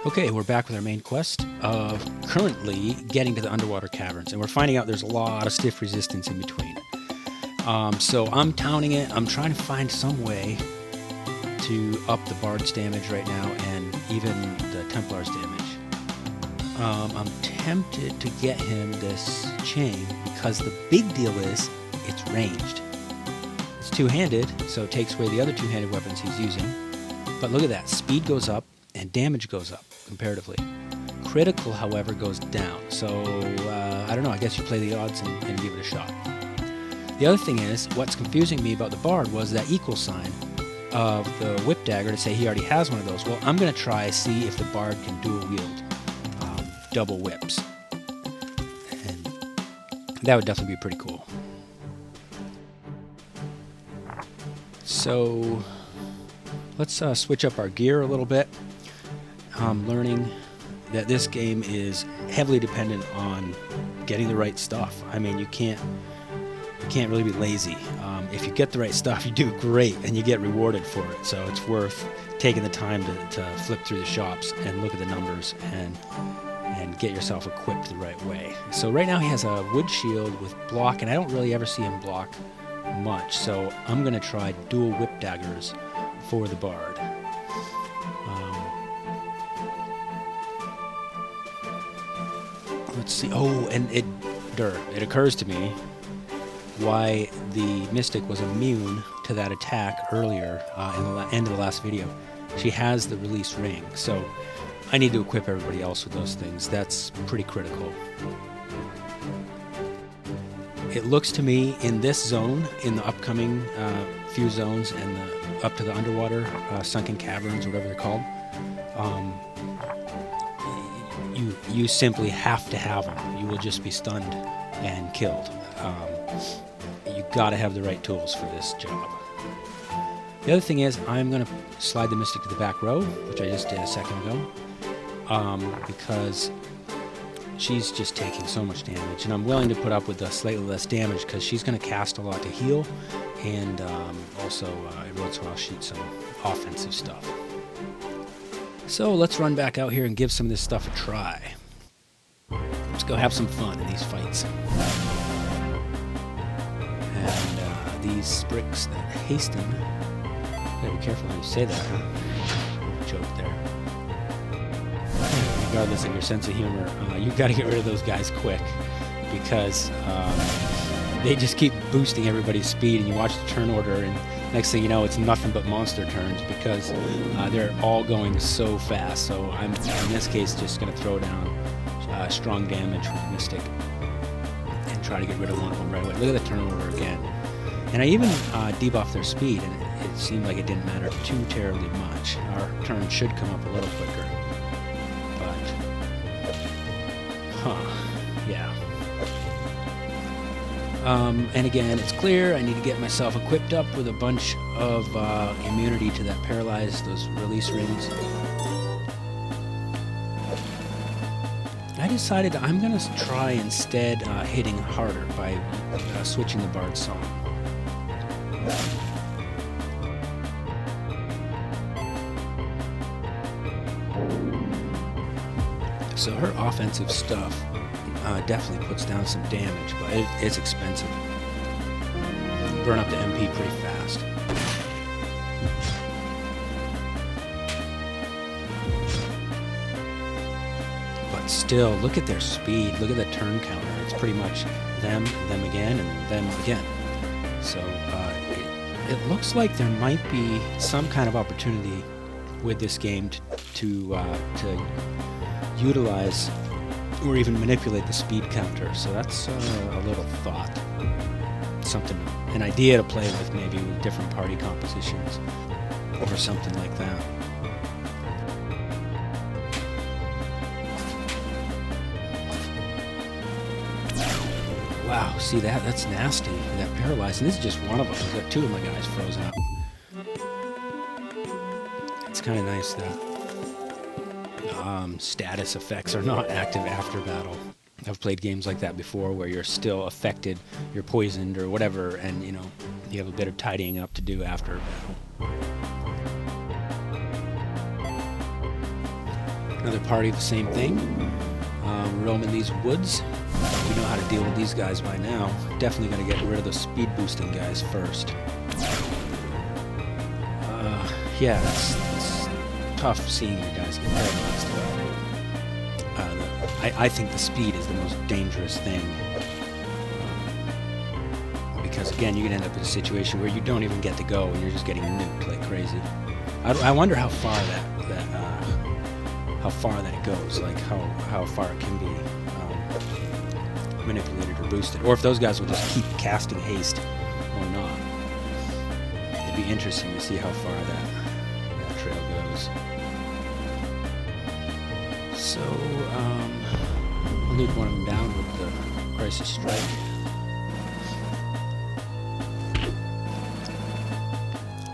Okay, we're back with our main quest of currently getting to the underwater caverns, and we're finding out there's a lot of stiff resistance in between. So I'm towning it. I'm trying to find some way to up the Bard's damage right now, and even the Templar's damage. I'm tempted to get him this chain because the big deal is it's ranged. It's two-handed, so it takes away the other two-handed weapons he's using. But look at that, speed goes up and damage goes up comparatively. Critical, however, goes down. So, I don't know, I guess you play the odds and give it a shot. The other thing is, what's confusing me about the Bard was that equal sign of the whip dagger to say he already has one of those. Well, I'm going to try see if the Bard can dual wield double whips. And that would definitely be pretty cool. So, let's switch up our gear a little bit. I'm learning that this game is heavily dependent on getting the right stuff. I mean, you can't really be lazy. If you get the right stuff, you do great, and you get rewarded for it. So it's worth taking the time to flip through the shops and look at the numbers and get yourself equipped the right way. So right now he has a wood shield with block, and I don't really ever see him block much. So I'm going to try dual whip daggers for the Bard. Let's see. Oh, and it occurs to me why the Mystic was immune to that attack earlier in the end of the last video. She has the release ring, so I need to equip everybody else with those things. That's pretty critical. It looks to me in this zone, in the upcoming few zones, and up to the underwater sunken caverns, whatever they're called, you simply have to have them. You will just be stunned and killed. You got to have the right tools for this job. The other thing is, I'm going to slide the Mystic to the back row, which I just did a second ago, because she's just taking so much damage, and I'm willing to put up with the slightly less damage because she's going to cast a lot to heal, and also every once in a while shoot some offensive stuff. So let's run back out here and give some of this stuff a try. Let's go have some fun in these fights. And these bricks that hasten. Gotta be careful how you say that, huh? Joke there. Regardless of your sense of humor, you gotta get rid of those guys quick, because they just keep boosting everybody's speed, and you watch the turn order, and next thing you know, it's nothing but monster turns because they're all going so fast. So I'm, in this case, just going to throw down strong damage with the Mystic and try to get rid of one of them right away. Look at the turn order again. And I even debuffed their speed, and it seemed like it didn't matter too terribly much. Our turn should come up a little quicker. But, yeah. And again, it's clear I need to get myself equipped up with a bunch of immunity to that paralyzed, those release rings. I decided I'm going to try instead hitting harder by switching the Bard's song. So her offensive stuff definitely puts down some damage, but it's expensive. Burn up the MP pretty fast. But still, look at their speed. Look at the turn counter. It's pretty much them again, and them again. So it looks like there might be some kind of opportunity with this game to utilize or even manipulate the speed counter. So that's a little thought. Something, an idea to play with, maybe with different party compositions or something like that. Wow, see that? That's nasty. That paralyzed. And this is just one of them. I've got two of my guys frozen up. It's kind of nice that status effects are not active after battle. I've played games like that before where you're still affected, you're poisoned or whatever, and you have a bit of tidying up to do after battle. Another party, the same thing. Roaming these woods. We know how to deal with these guys by now. Definitely got to get rid of the speed boosting guys first. Yeah, it's tough seeing you guys get paralyzed. I think the speed is the most dangerous thing. Because again, you can end up in a situation where you don't even get to go and you're just getting nuked like crazy. I wonder how far that goes, like how far it can be manipulated or boosted, or if those guys will just keep casting haste or not. It'd be interesting to see how far that trail goes. So we'll nuke one of them down with the Crisis Strike.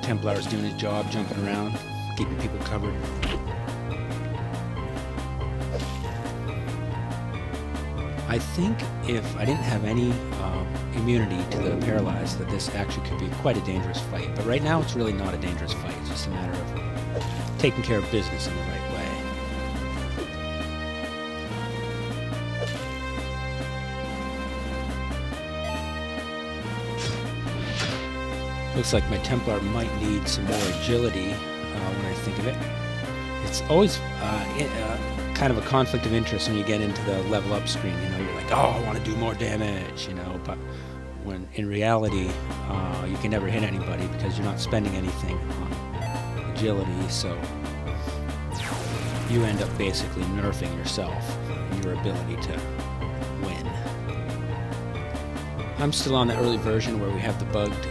Templar's doing his job, jumping around, keeping people covered. I think if I didn't have any immunity to the paralyzed, that this actually could be quite a dangerous fight. But right now, it's really not a dangerous fight. It's just a matter of taking care of business in the right way. Looks like my Templar might need some more agility when I think of it. It's always kind of a conflict of interest when you get into the level up screen. You know, you're like, oh, I want to do more damage, you know, but when in reality you can never hit anybody because you're not spending anything on agility, so you end up basically nerfing yourself and your ability to win. I'm still on the early version where we have the bugged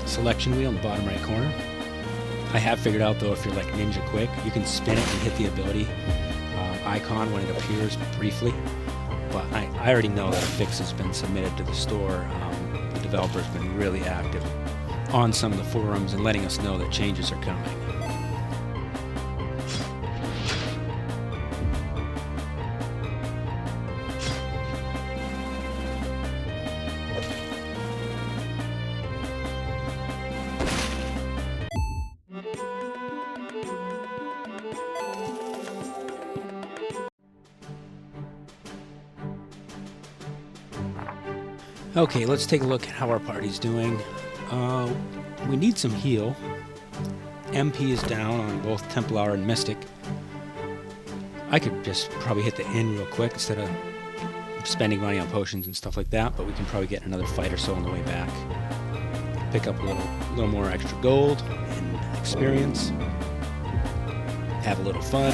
selection wheel in the bottom right corner. I have figured out, though, if you're like ninja quick, you can spin it and hit the ability icon when it appears briefly. But I already know that a fix has been submitted to the store. The developer's been really active on some of the forums and letting us know that changes are coming. Okay, let's take a look at how our party's doing. We need some heal. MP is down on both Templar and Mystic. I could just probably hit the inn real quick instead of spending money on potions and stuff like that, but we can probably get another fight or so on the way back. Pick up a little more extra gold and experience. Have a little fun.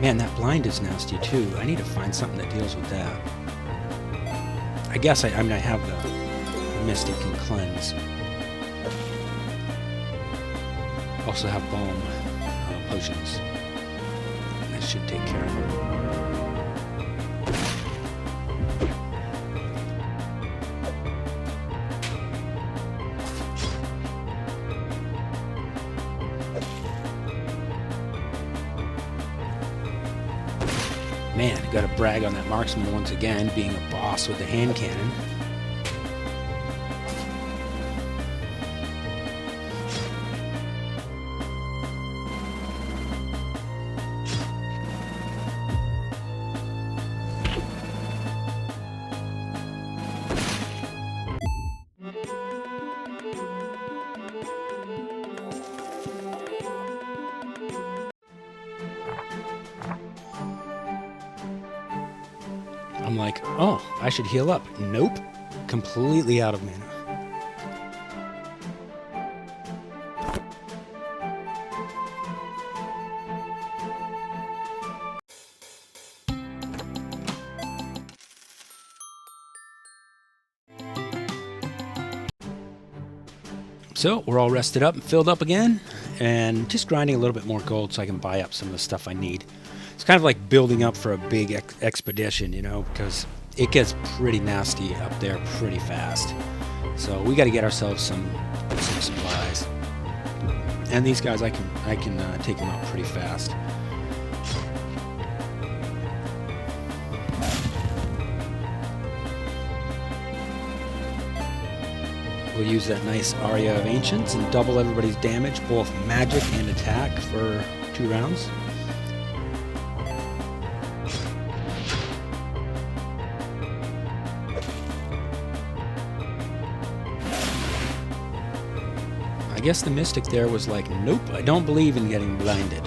Man, that blind is nasty too. I need to find something that deals with that. I guess I mean I have the Mystic and Cleanse. Also have Balm potions. That should take care of it. Man, I gotta brag on that marksman once again, being a boss with the hand cannon. I'm like, oh, I should heal up. Nope. Completely out of mana. So we're all rested up and filled up again, and just grinding a little bit more gold so I can buy up some of the stuff I need. It's kind of like building up for a big expedition, you know, because it gets pretty nasty up there pretty fast. So we got to get ourselves some supplies. And these guys, I can take them out pretty fast. We'll use that nice Aria of Ancients and double everybody's damage, both magic and attack, for 2 rounds. I guess the Mystic there was like, nope, I don't believe in getting blinded.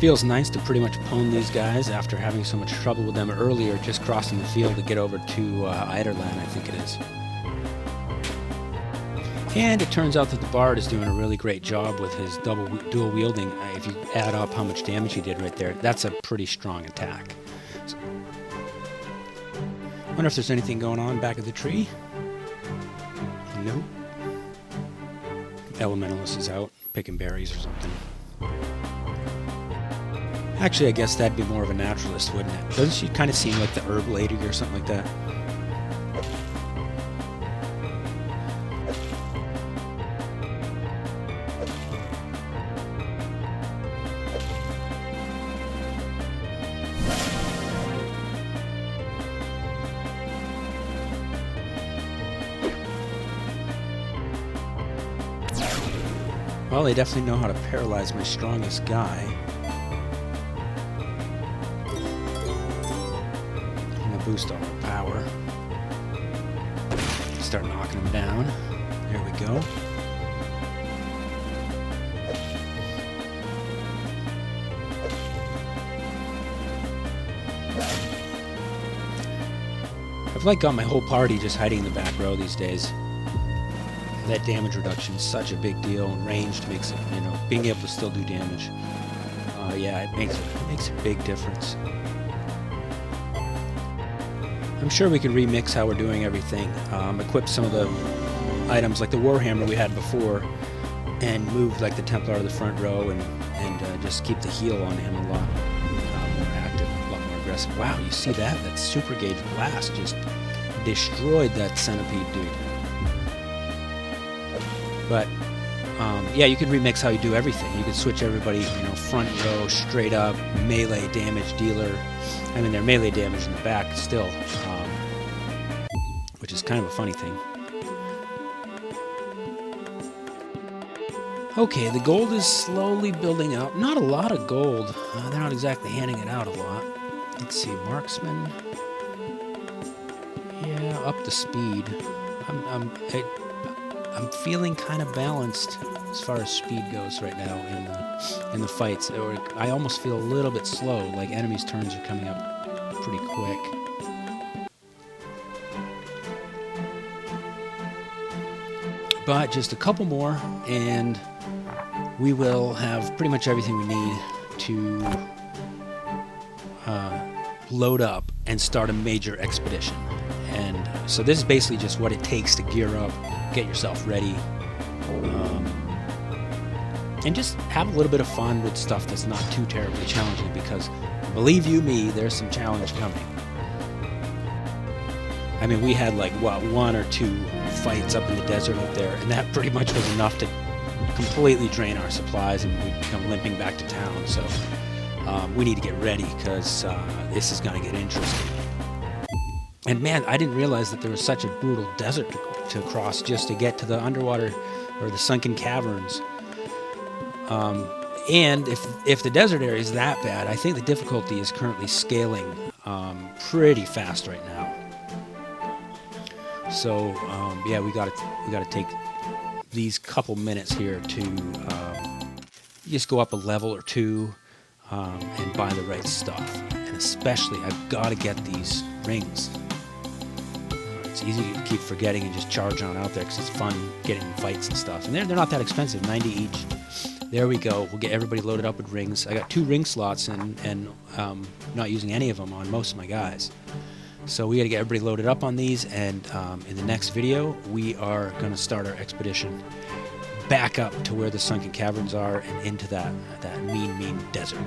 Feels nice to pretty much pwn these guys after having so much trouble with them earlier, just crossing the field to get over to Eiderland, I think it is. And it turns out that the Bard is doing a really great job with his dual wielding. If you add up how much damage he did right there, that's a pretty strong attack. So, wonder if there's anything going on back of the tree. Nope. Elementalist is out picking berries or something. Actually, I guess that'd be more of a naturalist, wouldn't it? Doesn't she kind of seem like the herb lady or something like that? Well, they definitely know how to paralyze my strongest guy. Boost all our power. Start knocking them down. There we go. I've like got my whole party just hiding in the back row these days. That damage reduction is such a big deal, and ranged makes it, you know, being able to still do damage. Yeah, it makes a big difference. I'm sure we could remix how we're doing everything, equip some of the items like the Warhammer we had before, and move like the Templar to the front row, and just keep the heal on him a lot more active, a lot more aggressive. Wow, you see that? That Super Gauge Blast just destroyed that Centipede dude. But yeah, you could remix how you do everything. You could switch everybody, you know, front row, straight up, melee damage dealer. I mean, they're melee damage in the back still, which is kind of a funny thing. Okay, the gold is slowly building up. Not a lot of gold. They're not exactly handing it out a lot. Let's see, marksman. Yeah, up to speed. I'm feeling kind of balanced as far as speed goes right now in the fights. I almost feel a little bit slow, like enemies' turns are coming up pretty quick. But just a couple more, and we will have pretty much everything we need to load up and start a major expedition. And so this is basically just what it takes to gear up, get yourself ready, and just have a little bit of fun with stuff that's not too terribly challenging, because believe you me, there's some challenge coming. I mean, we had like, what, 1 or 2 fights up in the desert up there, and that pretty much was enough to completely drain our supplies, and we'd come limping back to town. So we need to get ready, because this is going to get interesting. And man, I didn't realize that there was such a brutal desert to cross just to get to the underwater, or the sunken caverns. And if the desert area is that bad, I think the difficulty is currently scaling pretty fast right now. So yeah, we got to take these couple minutes here to just go up a level or 2 and buy the right stuff. And especially, I've got to get these rings. It's easy to keep forgetting and just charge on out there because it's fun getting in fights and stuff. And they're not that expensive, 90 each. There we go. We'll get everybody loaded up with rings. I got 2 ring slots and not using any of them on most of my guys. So we got to get everybody loaded up on these, and in the next video, we are going to start our expedition back up to where the sunken caverns are and into that mean desert.